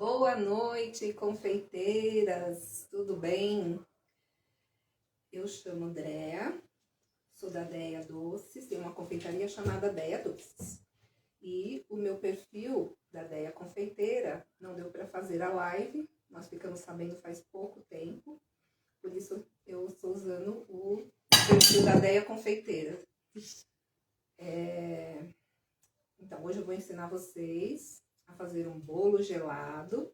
Boa noite, confeiteiras, tudo bem? Eu chamo Andréa, sou da Deia Doces, tenho uma confeitaria chamada Deia Doces. E o meu perfil da Deia Confeiteira não deu para fazer a live, nós ficamos sabendo faz pouco tempo, por isso eu estou usando o perfil da Deia Confeiteira. Então, hoje eu vou ensinar vocês a fazer um bolo gelado.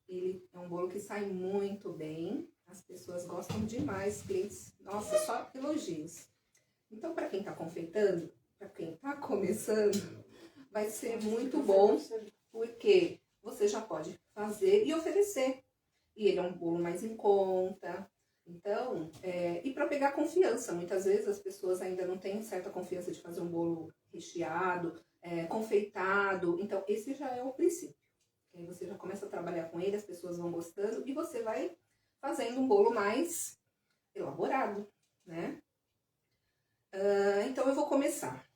Ele é um bolo que sai muito bem, as pessoas gostam demais, clientes, nossa, só elogios. Então, para quem está confeitando, para quem está começando, vai ser muito bom, porque você já pode fazer e oferecer. E ele é um bolo mais em conta. Então, e para pegar confiança, muitas vezes as pessoas ainda não têm certa confiança de fazer um bolo recheado, confeitado. Então, esse já é o princípio. Aí você já começa a trabalhar com ele, as pessoas vão gostando e você vai fazendo um bolo mais elaborado, né? Então eu vou começar.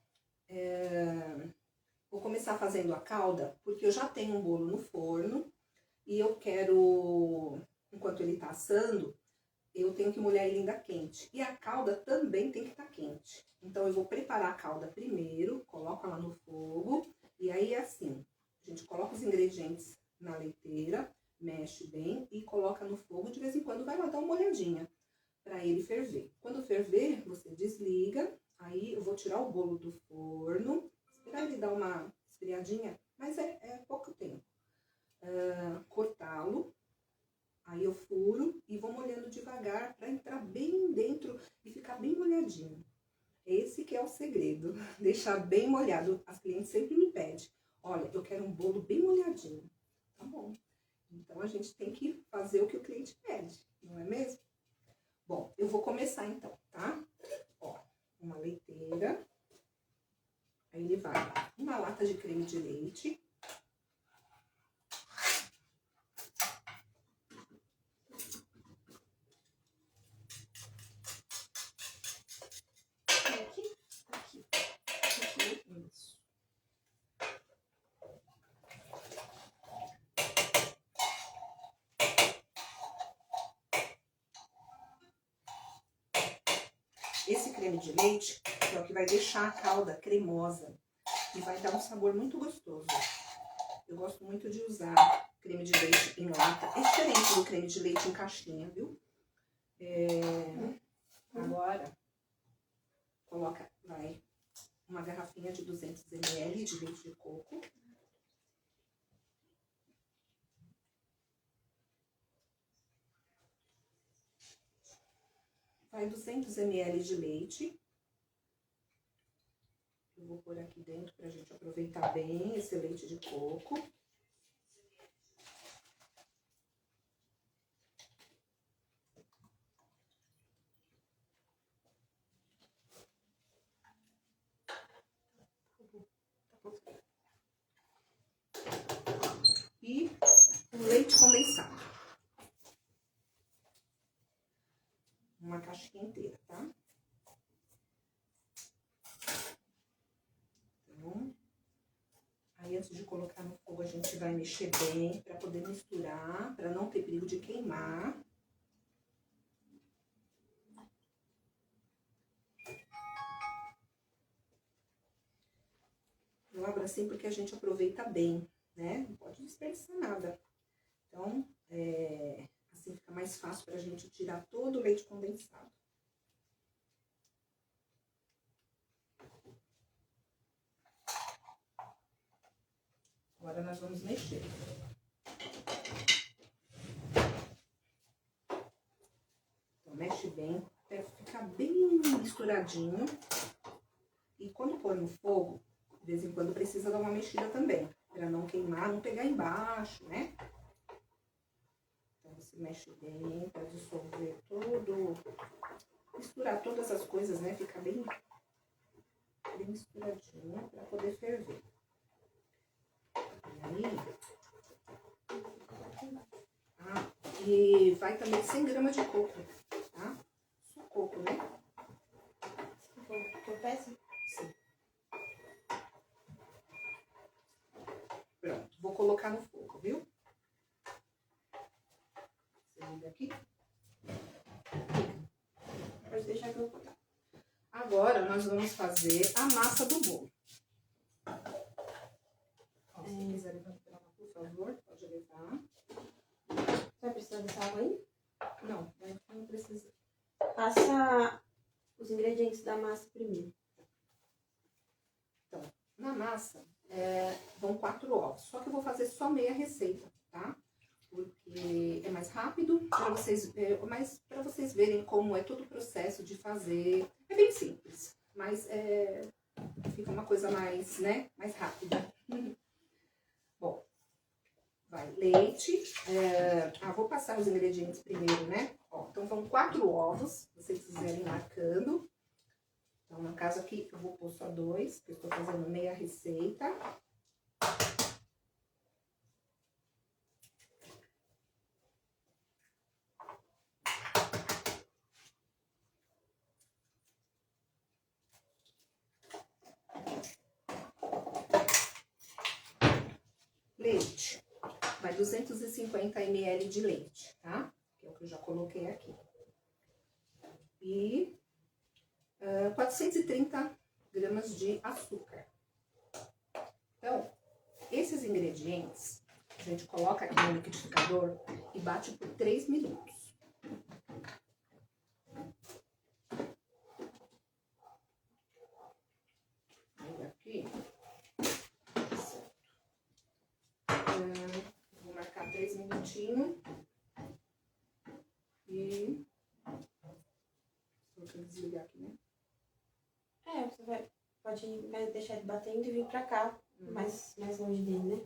Vou começar fazendo a calda, porque eu já tenho um bolo no forno e eu quero, enquanto ele tá assando, eu tenho que molhar ele ainda quente. E a calda também tem que estar quente. Então eu vou preparar a calda primeiro, coloco ela no fogo e aí é assim. A gente coloca os ingredientes na leiteira, mexe bem e coloca no fogo. De vez em quando vai lá dar uma olhadinha para ele ferver. Quando ferver, você desliga. Aí eu vou tirar o bolo do forno, esperar ele dar uma esfriadinha, mas é pouco tempo. Cortá-lo. Aí eu furo e vou molhando devagar para entrar bem dentro e ficar bem molhadinho. Esse que é o segredo, deixar bem molhado. As clientes sempre me pedem, olha, eu quero um bolo bem molhadinho. Tá bom. Então, a gente tem que fazer o que o cliente pede, não é mesmo? Bom, eu vou começar então, tá? Ó, uma leiteira. Aí ele vai uma lata de creme de leite. Isso. Esse creme de leite é o que vai deixar a calda cremosa e vai dar um sabor muito gostoso. Eu gosto muito de usar creme de leite em lata. É diferente do creme de leite em caixinha, viu? Agora, coloca, vai, uma garrafinha de 200 ml de leite de coco. Vai 200 ml de leite. Eu vou pôr aqui dentro pra gente aproveitar bem esse leite de coco. E o leite condensado. Uma caixinha inteira, tá? Então, aí antes de colocar no fogo, a gente vai mexer bem pra poder misturar, pra não ter perigo de queimar. Eu abro assim porque a gente aproveita bem, né? Não pode desperdiçar nada. Então, assim fica mais fácil pra gente tirar todo o leite condensado. Agora nós vamos mexer. Então, mexe bem, até ficar bem misturadinho. E quando pôr no fogo, de vez em quando precisa dar uma mexida também, pra não queimar, não pegar embaixo, né? Então, você mexe bem pra dissolver tudo, misturar todas as coisas, né? Ficar bem misturadinho pra poder ferver. E vai também 100 gramas de coco, tá? Só coco, né? Que eu peço? Sim. Pronto, vou colocar no fogo, viu? aqui. Pode deixar que eu vou botar. Agora, nós vamos fazer a massa do bolo. Ó, se quiser levantar, por favor, pode levar. Vai precisar dessa água aí? Não precisa. Passa os ingredientes da massa primeiro. Então, na massa, vão 4 ovos. Só que eu vou fazer só meia receita, tá? Porque é mais rápido, mas para vocês verem como é todo o processo de fazer. É bem simples, mas fica uma coisa mais, né, mais rápida. Bom, vai leite. Vou passar os ingredientes primeiro, né? Ó, então vão 4 ovos, se vocês quiserem marcando. Então, no caso aqui, eu vou pôr só 2, porque eu estou fazendo meia receita. Leite. Vai 250 ml de leite, tá? Que é o que eu já coloquei aqui. E 430 gramas de açúcar. Então, esses ingredientes, a gente coloca aqui no liquidificador e bate por 3 minutos. Aí aqui, certo. Vou marcar 3 minutinhos. E vou desligar aqui, né? Você pode deixar ele batendo e vir pra cá, mais longe dele, né?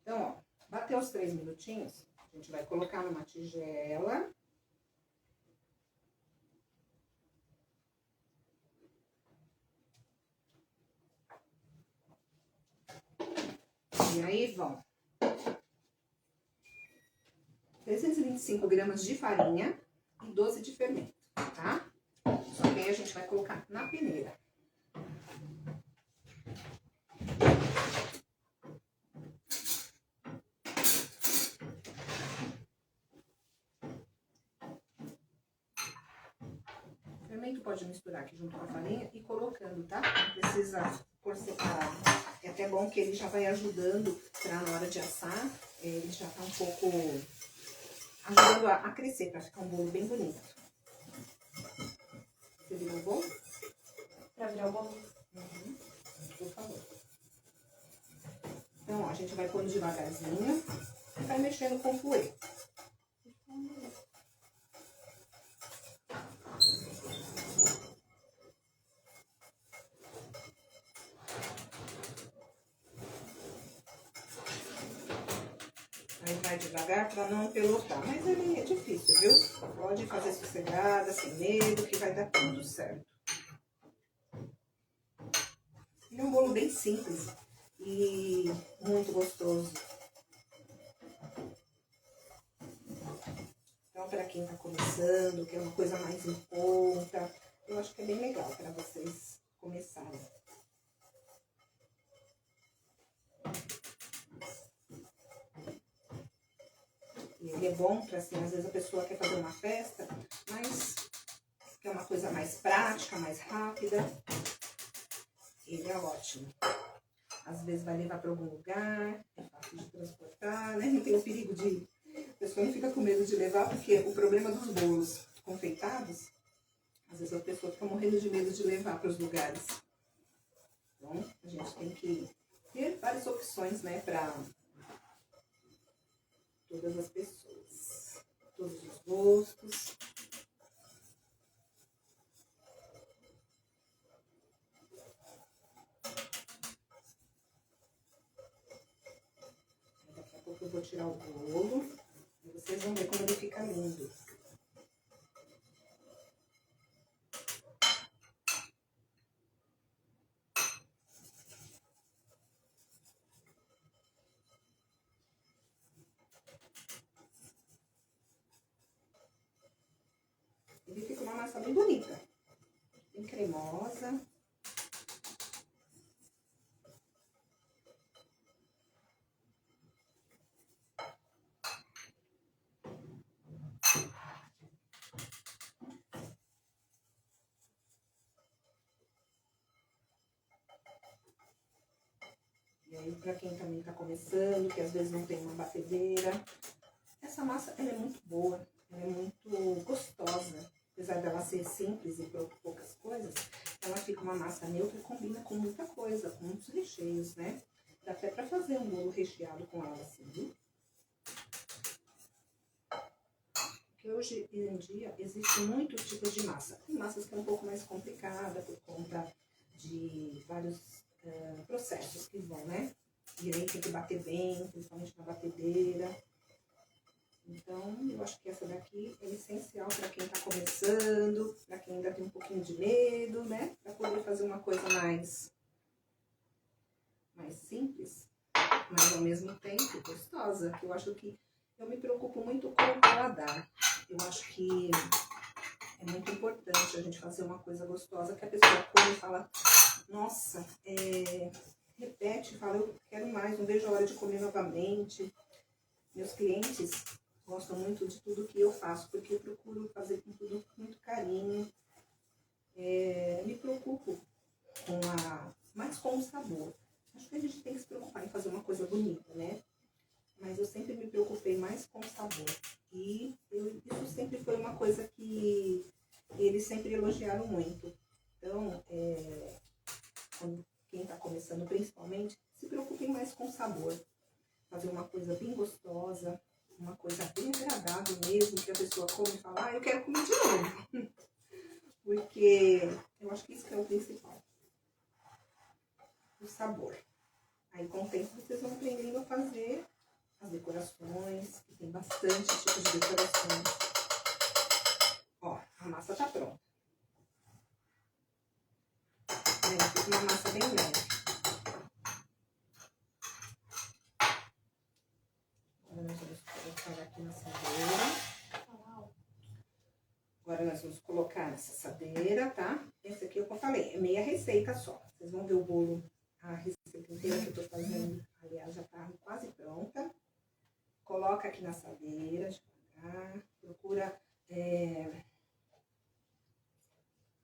Então, ó, bateu os 3 minutinhos, a gente vai colocar numa tigela. E aí vão 325 gramas de farinha e 12 de fermento, tá? Só que aí a gente vai colocar na peneira. O fermento pode misturar aqui junto com a farinha e colocando, tá? Não precisa pôr separado. É até bom que ele já vai ajudando pra na hora de assar, ele já tá um pouco ajudando a crescer, pra ficar um bolo bem bonito. Você virou o bolo? Pra virar o bolo? Uhum. Por favor. Então, ó, a gente vai pondo devagarzinho e vai mexendo com o purê. devagar para não empelotar. Mas ele é difícil, viu? Pode fazer sossegada, sem medo, que vai dar tudo certo. Ele é um bolo bem simples e muito gostoso. Então, para quem tá começando, quer uma coisa mais em conta, eu acho que é bem legal para vocês começarem. E ele é bom para, assim, às vezes a pessoa quer fazer uma festa, mas quer uma coisa mais prática, mais rápida. Ele é ótimo. Às vezes vai levar para algum lugar, é fácil de transportar, né? Não tem o perigo de... A pessoa não fica com medo de levar, porque o problema dos bolos confeitados, às vezes a pessoa fica morrendo de medo de levar para os lugares. Então, a gente tem que ter várias opções, né, para todas as pessoas, todos os gostos. Daqui a pouco eu vou tirar o bolo e vocês vão ver como ele fica lindo. Ele fica uma massa bem bonita, bem cremosa. E aí, para quem também tá começando, que às vezes não tem uma batedeira, essa massa, ela é muito boa, ela é muito gostosa. Apesar dela ser simples e poucas coisas, ela fica uma massa neutra e combina com muita coisa, com muitos recheios, né? Dá até pra fazer um bolo recheado com ela assim, viu? Porque hoje em dia existem muitos tipos de massa. Tem massas que é um pouco mais complicada por conta de vários processos que vão, né? E aí tem que bater bem, principalmente na batedeira. Então, eu acho que essa daqui é essencial para quem está começando, para quem ainda tem um pouquinho de medo, né? Para poder fazer uma coisa mais simples, mas ao mesmo tempo gostosa. Eu acho que eu me preocupo muito com o paladar. Eu acho que é muito importante a gente fazer uma coisa gostosa que a pessoa come e fala, nossa, repete, fala, eu quero mais, não vejo a hora de comer novamente. Meus clientes gostam muito de tudo que eu faço, porque eu procuro fazer com tudo com muito carinho. Me preocupo mais com o sabor. Acho que a gente tem que se preocupar em fazer uma coisa bonita, né? Mas eu sempre me preocupei mais com o sabor. E isso sempre foi uma coisa que eles sempre elogiaram muito. Então, quem está começando principalmente, se preocupem mais com o sabor. Fazer uma coisa bem gostosa, uma coisa bem agradável mesmo, que a pessoa come e fala, eu quero comer de novo. Porque eu acho que isso que é o principal. O sabor. Aí com o tempo vocês vão aprendendo a fazer as decorações, que tem bastante tipo de decorações. Ó, a massa tá pronta. Fica uma massa bem leve. Agora nós vamos colocar aqui na assadeira. Agora nós vamos colocar nessa assadeira, tá? Esse aqui, como eu falei, é meia receita só. Vocês vão ver o bolo, a receita inteira que eu tô fazendo. Aliás, já tá quase pronta. Coloca aqui na assadeira, devagar. Procura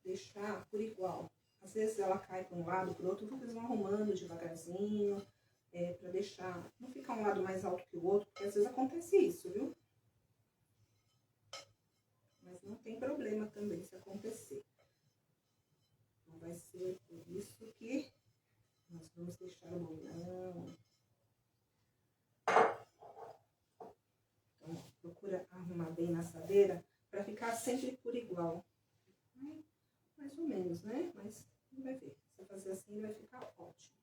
deixar por igual. Às vezes ela cai para um lado, para o outro, vocês vão arrumando devagarzinho, para deixar, não ficar um lado mais alto que o outro, porque às vezes acontece isso, viu? Mas não tem problema também se acontecer. Não vai ser por isso que nós vamos deixar o bolão. Então, procura arrumar bem na assadeira para ficar sempre por igual. Mais ou menos, né? Mas vai ver. Se eu fazer assim, vai ficar ótimo.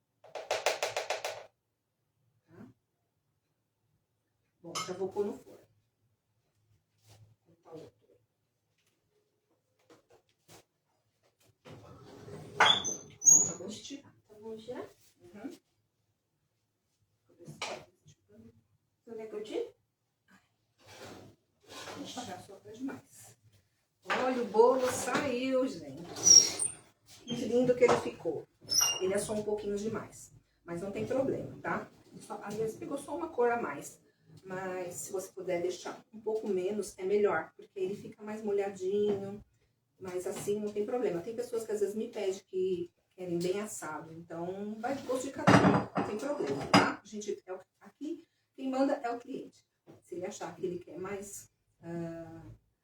Tá? Bom, já vou pôr no forno. Vou botar outro. Ó, já vou estirar. Tá bom, tirar? Uhum. Você quer que eu tire? Ixi, já solta demais. Olha, o bolo saiu, gente. Que lindo que ele ficou. Ele assou um pouquinho demais, mas não tem problema, tá? Às vezes pegou só uma cor a mais, mas se você puder deixar um pouco menos, é melhor, porque ele fica mais molhadinho, mas assim não tem problema. Tem pessoas que às vezes me pedem que querem bem assado, então vai de gosto de cada um, não tem problema, tá? A gente, aqui, quem manda é o cliente. Se ele achar que ele quer mais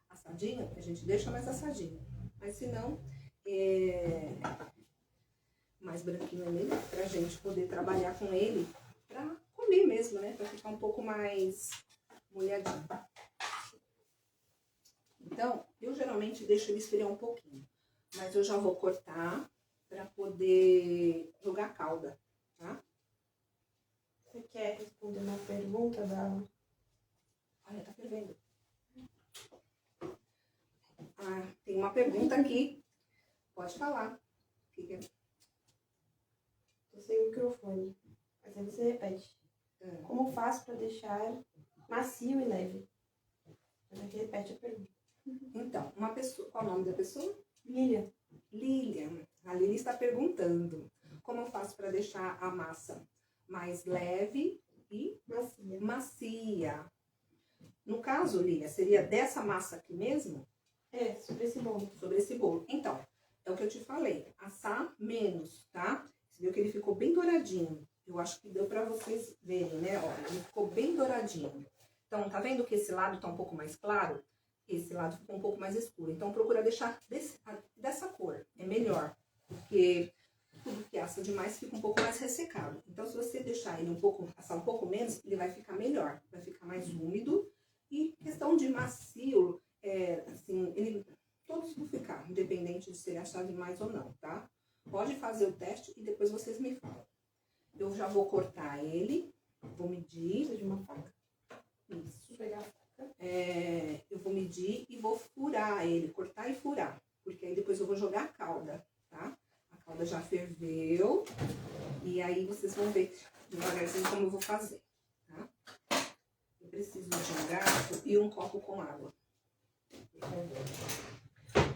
assadinho, a gente deixa mais assadinho, mas se não, mais branquinho é melhor pra gente poder trabalhar com ele pra comer mesmo, né? Pra ficar um pouco mais molhadinho. Então, eu geralmente deixo ele esfriar um pouquinho, mas eu já vou cortar pra poder jogar a calda, tá? Você quer responder uma pergunta da... Olha, tá fervendo. Ah, tem uma pergunta aqui. Pode falar. Fica. Tô sem microfone, mas aí você repete. Como faço para deixar macio e leve? Mas aqui repete a pergunta. Então, uma pessoa... Qual o nome da pessoa? Lilian. Lilian. A Lilian está perguntando como eu faço para deixar a massa mais leve e macia. No caso, Lilian, seria dessa massa aqui mesmo? É, sobre esse bolo. Sobre esse bolo. Então, é o que eu te falei. Assar menos, tá? Você viu que ele ficou bem douradinho. Eu acho que deu pra vocês verem, né? Olha, ele ficou bem douradinho. Então, tá vendo que esse lado tá um pouco mais claro? Esse lado ficou um pouco mais escuro. Então, procura deixar dessa cor. É melhor. Porque tudo que assa demais fica um pouco mais ressecado. Então, se você deixar ele assar um pouco menos, ele vai ficar melhor. Vai ficar mais úmido. E questão de macio, assim, todos vão ficar, independente de ser assado mais ou não, tá? Pode fazer o teste e depois vocês me falam. Eu já vou cortar ele, vou medir de uma faca. Isso. Vou pegar a faca. Eu vou medir e vou furar ele, cortar e furar, porque aí depois eu vou jogar a calda, tá? A calda já ferveu e aí vocês vão ver devagarzinho como eu vou fazer, tá? Eu preciso de um garfo e um copo com água.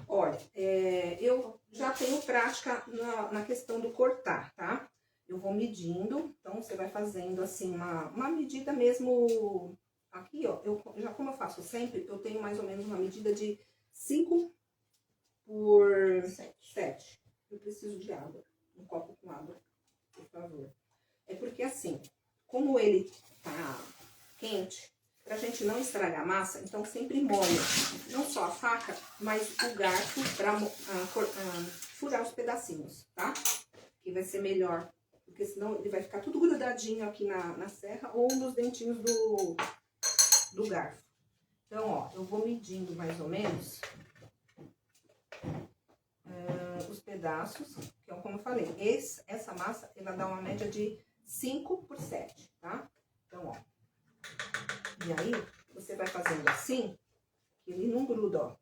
Olha, eu já tenho prática na questão do cortar, tá? Eu vou medindo, então você vai fazendo assim uma medida mesmo. Aqui, ó, como eu faço sempre, eu tenho mais ou menos uma medida de 5 por 7. Eu preciso de água, um copo com água, por favor. É porque assim, como ele tá quente, pra gente não estragar a massa, então sempre molha, não só a faca, mas o garfo pra furar os pedacinhos, tá? Que vai ser melhor, porque senão ele vai ficar tudo grudadinho aqui na serra ou nos dentinhos do garfo. Então, ó, eu vou medindo mais ou menos os pedaços, que é como eu falei, essa massa, ela dá uma média de 5 por 7, tá? Então, ó. E aí, você vai fazendo assim, que ele não gruda, ó.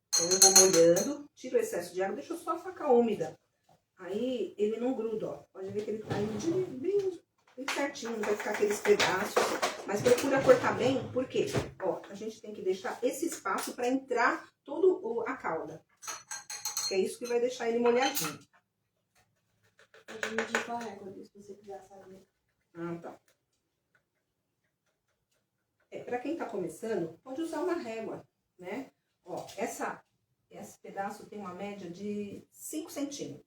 Então, eu vou molhando, tiro o excesso de água, deixo só a faca úmida. Aí, ele não gruda, ó. Pode ver que ele tá indo bem certinho, não vai ficar aqueles pedaços. Mas procura cortar bem, porque, ó, a gente tem que deixar esse espaço para entrar toda a calda. Que é isso que vai deixar ele molhadinho. Pode medir com a régua, se você quiser saber. Ah, tá. Para quem tá começando, pode usar uma régua, né? Ó, esse pedaço tem uma média de 5 centímetros.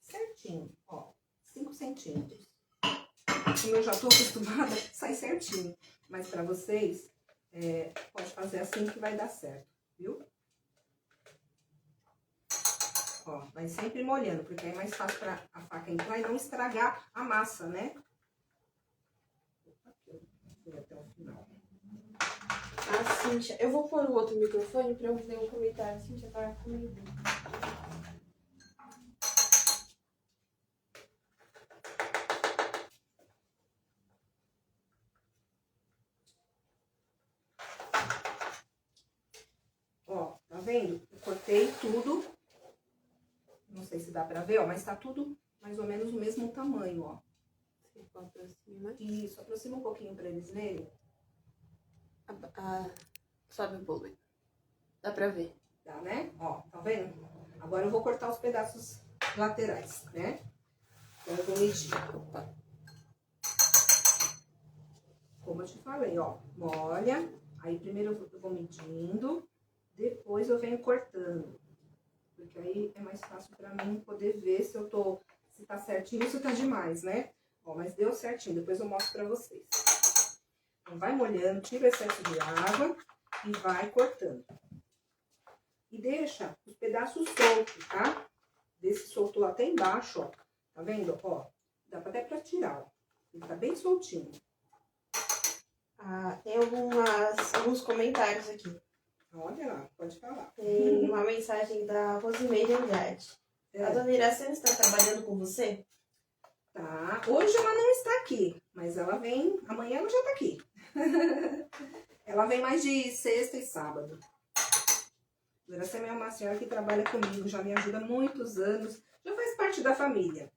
Certinho, ó, 5 centímetros. Como eu já tô acostumada, sai certinho. Mas para vocês, pode fazer assim que vai dar certo, viu? Ó, vai sempre molhando, porque é mais fácil para a faca entrar e não estragar a massa, né? Vou até o final. Ah, Cíntia, eu vou pôr o outro microfone para eu ler um comentário. Cíntia, tá comigo. vendo? Eu cortei tudo. Não sei se dá pra ver, ó, mas tá tudo mais ou menos do mesmo tamanho, ó. Aproxima. Isso, aproxima um pouquinho pra eles verem. Sobe um pouco. Dá pra ver. Tá, né? Ó, tá vendo? Agora eu vou cortar os pedaços laterais, né? Então eu vou medir. Opa. Como eu te falei, ó, molha. Aí primeiro eu vou medindo, depois eu venho cortando. Porque aí é mais fácil pra mim poder ver se tá certinho, se tá demais, né? Ó, mas deu certinho, depois eu mostro pra vocês. Então vai molhando, tira o excesso de água e vai cortando. E deixa os pedaços soltos, tá? Vê se soltou até embaixo, ó. Tá vendo? Ó, dá até pra tirar, ó. Ele tá bem soltinho. Tem alguns comentários aqui. Olha lá, pode falar. Tem uma mensagem da Rosimeire Andrade. A dona Iracema está trabalhando com você? Tá. Hoje ela não está aqui, mas ela vem... Amanhã ela já tá aqui. Ela vem mais de sexta e sábado. A Iracema é uma senhora que trabalha comigo, já me ajuda há muitos anos. Já faz parte da família.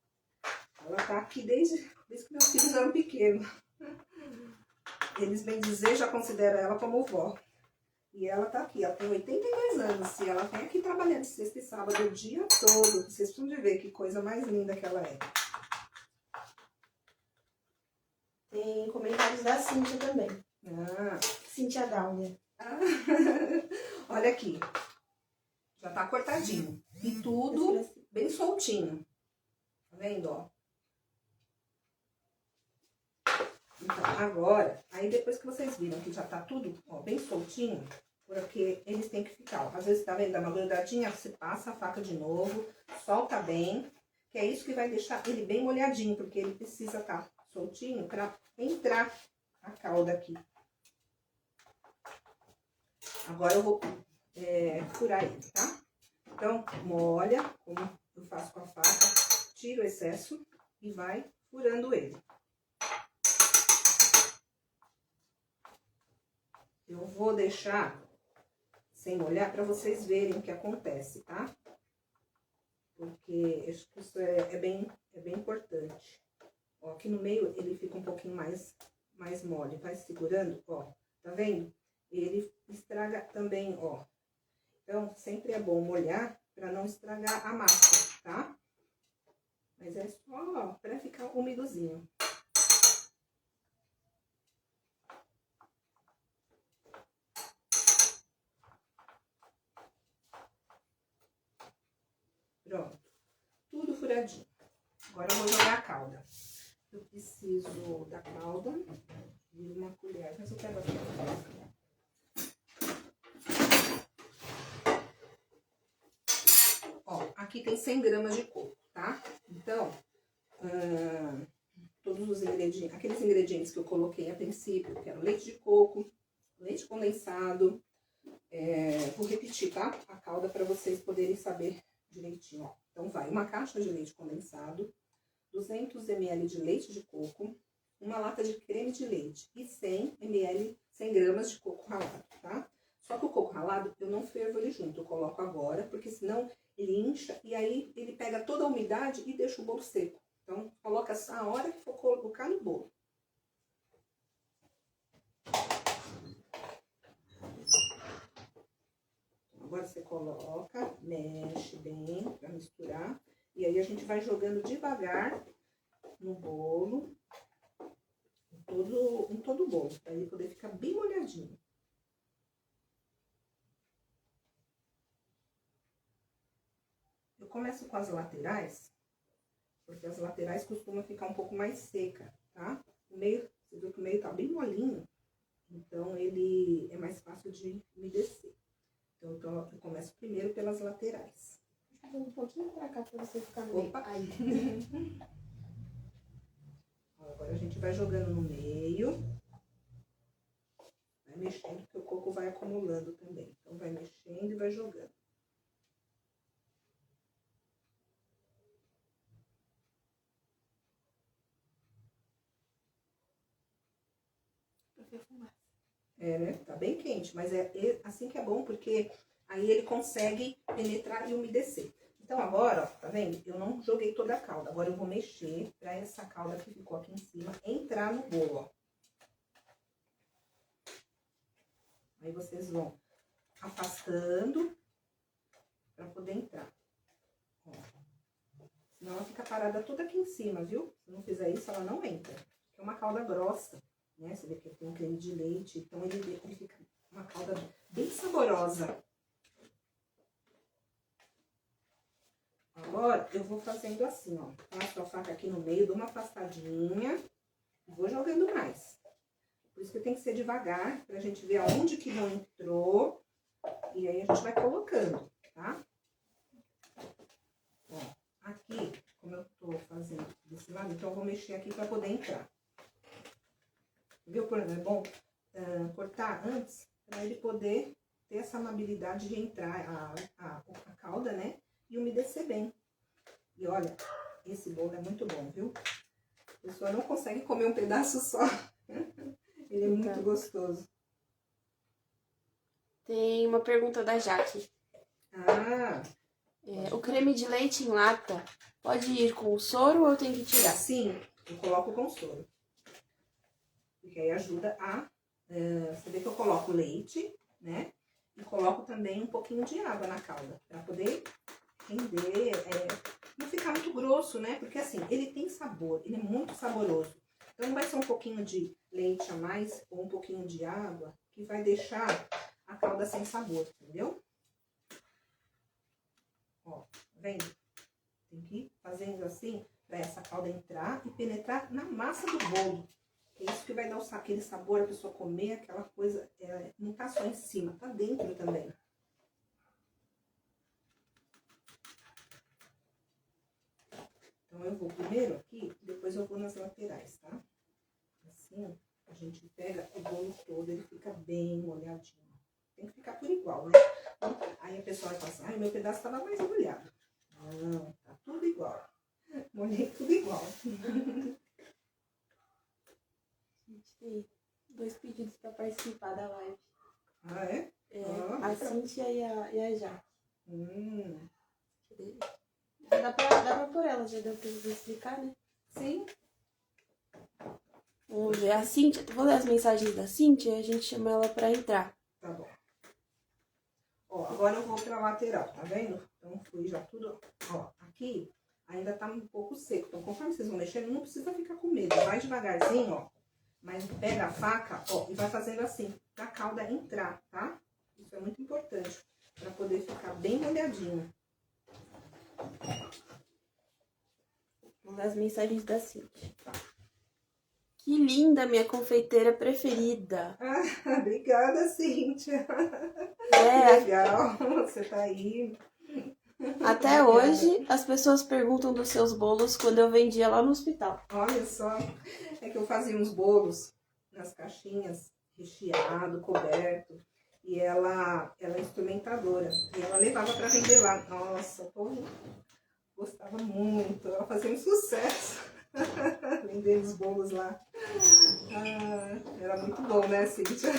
Ela tá aqui desde que meus filhos eram pequenos. Eles, bem dizer, já consideram ela como vó. E ela tá aqui, ela tem 82 anos. E ela vem aqui trabalhando de sexta e sábado o dia todo. Vocês precisam de ver que coisa mais linda que ela é. Tem comentários da Cíntia também. Cíntia Dália. Olha aqui. Já tá cortadinho. E tudo bem soltinho. Tá vendo, ó? Então, agora, aí depois que vocês viram que já tá tudo, ó, bem soltinho, porque eles têm que ficar, ó. Às vezes, tá vendo, dá uma grudadinha, você passa a faca de novo, solta bem, que é isso que vai deixar ele bem molhadinho, porque ele precisa tá soltinho pra entrar a calda aqui. Agora eu vou furar ele, tá? Então, molha, como eu faço com a faca, tira o excesso e vai furando ele. Eu vou deixar sem molhar para vocês verem o que acontece, tá? Porque acho que isso é bem importante. Ó, aqui no meio ele fica um pouquinho mais mole. Vai segurando, ó. Tá vendo? Ele estraga também, ó. Então, sempre é bom molhar para não estragar a massa, tá? Mas é só para ficar umidozinho. Pronto. Tudo furadinho. Agora eu vou jogar a calda. Eu preciso da calda e uma colher. Mas eu pego aqui. Ó, aqui tem 100 gramas de coco, tá? Então, todos os ingredientes, aqueles ingredientes que eu coloquei a princípio, que eram leite de coco, leite condensado. Vou repetir, tá? A calda para vocês poderem saber direitinho, ó. Então, vai uma caixa de leite condensado, 200 ml de leite de coco, uma lata de creme de leite e 100 gramas de coco ralado, tá? Só que o coco ralado, eu não fervo ele junto, eu coloco agora, porque senão ele incha e aí ele pega toda a umidade e deixa o bolo seco. Então, coloca só a hora que for colocar no bolo. Agora você coloca, mexe bem pra misturar. E aí a gente vai jogando devagar no bolo, em todo o bolo, pra ele poder ficar bem molhadinho. Eu começo com as laterais, porque as laterais costumam ficar um pouco mais seca, tá? O meio, você viu que o meio tá bem molinho, então ele é mais fácil de umedecer. Então eu começo primeiro pelas laterais. Deixa eu um pouquinho pra cá pra você ficar no meio. Aí. Agora a gente vai jogando no meio. Vai mexendo, porque o coco vai acumulando também. Então vai mexendo e vai jogando. Pra ver a fumaça. Né? Tá bem quente, mas é assim que é bom, porque Aí ele consegue penetrar e umedecer. Então agora, ó, tá vendo? Eu não joguei toda a calda. Agora eu vou mexer pra essa calda que ficou aqui em cima entrar no bolo, ó. Aí vocês vão afastando pra poder entrar. Ó. Senão ela fica parada toda aqui em cima, viu? Se não fizer isso, ela não entra. É uma calda grossa, né? Você vê que tem um creme de leite, então ele fica uma calda bem saborosa. Agora, eu vou fazendo assim, ó. Passo a faca aqui no meio, dou uma afastadinha e vou jogando mais. Por isso que tem que ser devagar, pra gente ver aonde que não entrou. E aí, a gente vai colocando, tá? Ó, aqui, como eu tô fazendo desse lado, então eu vou mexer aqui pra poder entrar. Viu como é bom cortar antes, pra ele poder ter essa amabilidade de entrar a calda, né? E umedecer bem. E olha, esse bolo é muito bom, viu? A pessoa não consegue comer um pedaço só. Ele é muito gostoso. Tem uma pergunta da Jaque. Ah! O creme de leite em lata pode ir com o soro ou eu tenho que tirar? Sim, eu coloco com soro. Porque aí ajuda a... você vê que eu coloco leite, né? E coloco também um pouquinho de água na calda. Pra poder render, não ficar muito grosso, né? Porque assim, ele tem sabor, ele é muito saboroso. Então não vai ser um pouquinho de leite a mais ou um pouquinho de água que vai deixar a calda sem sabor, entendeu? Ó, tá vendo? Tem que ir fazendo assim pra essa calda entrar e penetrar na massa do bolo. É isso que vai dar aquele sabor, a pessoa comer aquela coisa, não tá só em cima, tá dentro também. Então, eu vou primeiro aqui, depois eu vou nas laterais, tá? Assim, a gente pega o bolo todo, ele fica bem molhadinho. Tem que ficar por igual, né? Aí a pessoa vai falar assim, ai, meu pedaço tava mais molhado. Não, tá tudo igual. Molhei tudo igual. A gente tem 2 pedidos para participar da live. Ah, é? A Cíntia e a Jaque. Dá pra pôr ela, já deu pra explicar, né? Sim. Vamos ver a Cíntia. Vou ler as mensagens da Cíntia e a gente chama ela pra entrar. Tá bom. Ó, agora eu vou pra lateral, tá vendo? Então, fui já tudo... Ó, aqui ainda tá um pouco seco. Então, conforme vocês vão mexendo, não precisa ficar com medo. Vai devagarzinho, ó. Mas pega a faca, ó, e vai fazendo assim, pra calda entrar, tá? Isso é muito importante, pra poder ficar bem molhadinho. Vamos ver as mensagens da Cíntia. Que linda, minha confeiteira preferida. Ah, obrigada, Cíntia. É. Legal, você tá aí. Até hoje, as pessoas perguntam dos seus bolos quando eu vendia lá no hospital. Olha só, é que eu fazia uns bolos nas caixinhas, recheado, coberto. E ela é instrumentadora. E ela levava pra vender lá. Nossa, o povo gostava muito. Ela fazia um sucesso. Vendendo os bolos lá. Ah, era muito bom, né, Cíntia?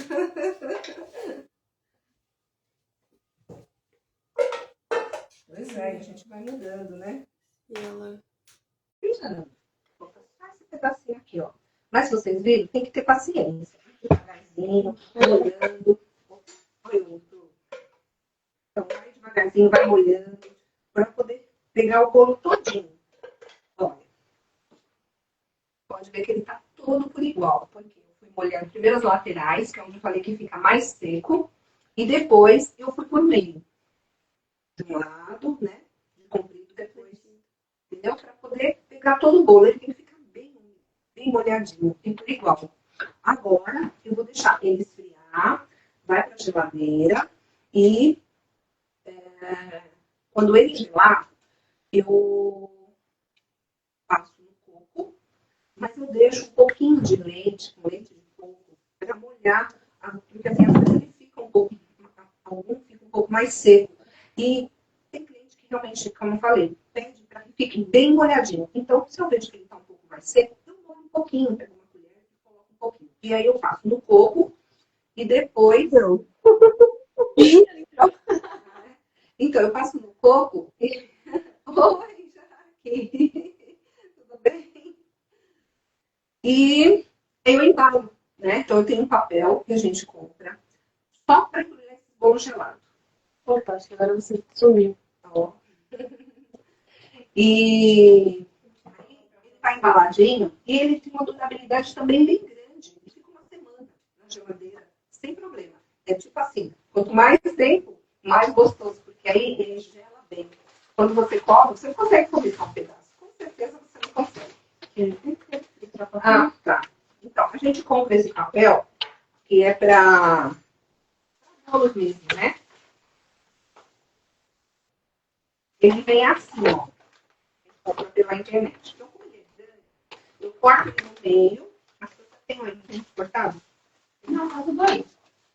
Pois é, a gente vai mudando, né? E ela... Vou passar esse pedacinho aqui, ó. Mas se vocês viram, tem que ter paciência. Devagarzinho, molhando. Então, vai devagarzinho, vai molhando. Para poder pegar o bolo todinho. Olha. Pode ver que ele tá todo por igual. Porque eu fui molhando primeiro as laterais, que é onde eu falei que fica mais seco. E depois eu fui por meio. De um lado, né? De comprido, depois. Entendeu? Para poder pegar todo o bolo. Ele tem que ficar bem molhadinho. Tem por igual. Agora, eu vou deixar ele esfriar. Vai pra geladeira. E quando ele gelar, eu passo no coco. Mas eu deixo um pouquinho de leite, com leite de coco, para molhar, porque assim, às vezes ele fica um pouco, algum fica um pouco mais seco. E tem cliente que realmente, como eu falei, pede para que fique bem molhadinho. Então, se eu vejo que ele está um pouco mais seco, eu molho um pouquinho, pego uma colher e coloco um pouquinho. E aí eu faço no coco e depois eu... Então, eu passo no coco e... Oi, Jaque! Tudo bem? E eu embalo, né? Então, eu tenho um papel que a gente compra só para embrulhar esse bolo gelado. Opa, acho que agora você sumiu. Ó. E aí, ele tá embaladinho e ele tem uma durabilidade também bem grande. Ele fica uma semana na geladeira, sem problema. É tipo assim, quanto mais tempo, mais gostoso, porque aí ele gela bem. Quando você come, você não consegue comer só um pedaço. Com certeza você não consegue. Ah, tá. Então, a gente compra esse papel, que é para bolos mesmo, né? Ele vem assim, ó. Compra pela internet. Então, como ele é grande, eu corto ele no meio. Mas você tem aí, tem cortado? Não, tá tudo aí.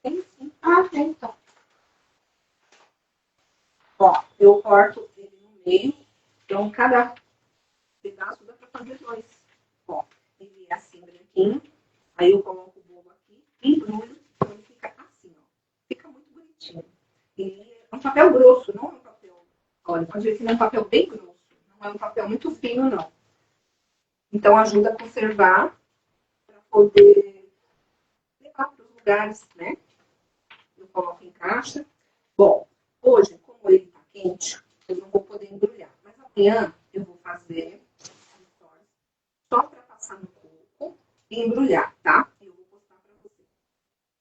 Tem sim. Ah, tem, então. Ó, eu corto ele no meio. Então, cada pedaço dá para fazer dois. Ó, ele é assim, branquinho. Aí eu coloco o bolo aqui, embrulho, então ele fica assim, ó. Fica muito bonitinho. Ele é um papel grosso, não é um papel... Olha, pode ver que ele é um papel bem grosso. Não é um papel muito fino, não. Então, ajuda a conservar para poder levar para os lugares, né? Eu coloco em caixa. Bom, hoje, como ele está quente, eu não vou poder embrulhar. Mas amanhã eu vou fazer só para passar no coco e embrulhar, tá? E eu vou postar para vocês.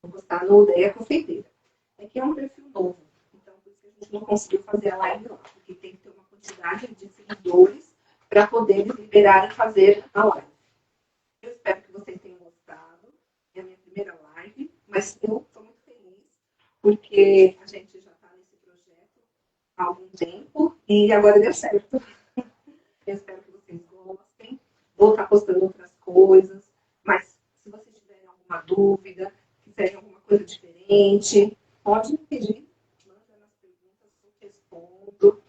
Vou postar no Odeia Confeiteira. Aqui é um perfil novo, então por isso que a gente não conseguiu fazer a live lá, porque tem que ter uma quantidade de seguidores para poder eles liberarem fazer a live. Eu espero que vocês tenham gostado. É a minha primeira live, mas eu estou muito feliz, porque a gente já está nesse projeto há algum tempo e agora deu certo. Eu espero que vocês gostem. Vou estar postando outras coisas, mas se vocês tiverem alguma dúvida, quiserem alguma coisa diferente, pode me pedir, manda nas perguntas, eu respondo.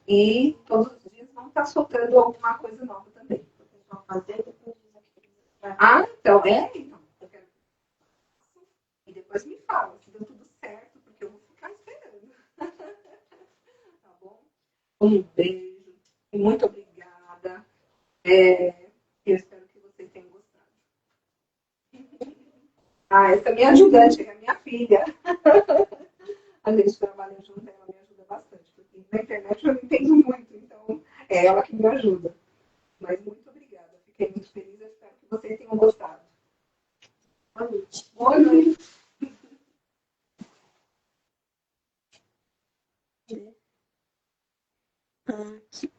E todos os dias vão estar soltando alguma coisa nova também. O pessoal fazer, depois diz aqui. Ah, então, então. Eu quero... E depois me fala se deu tudo certo, porque eu vou ficar esperando. Tá bom? Um beijo. E muito obrigada. Eu espero que vocês tenham gostado. Ah, essa é minha ajudante, é a minha filha. A gente trabalha junto, ela me ajuda bastante, porque na internet eu não entendo muito, então é ela que me ajuda. Mas muito obrigada, fiquei muito feliz, eu espero que vocês tenham gostado. Boa noite. Boa noite. Aqui.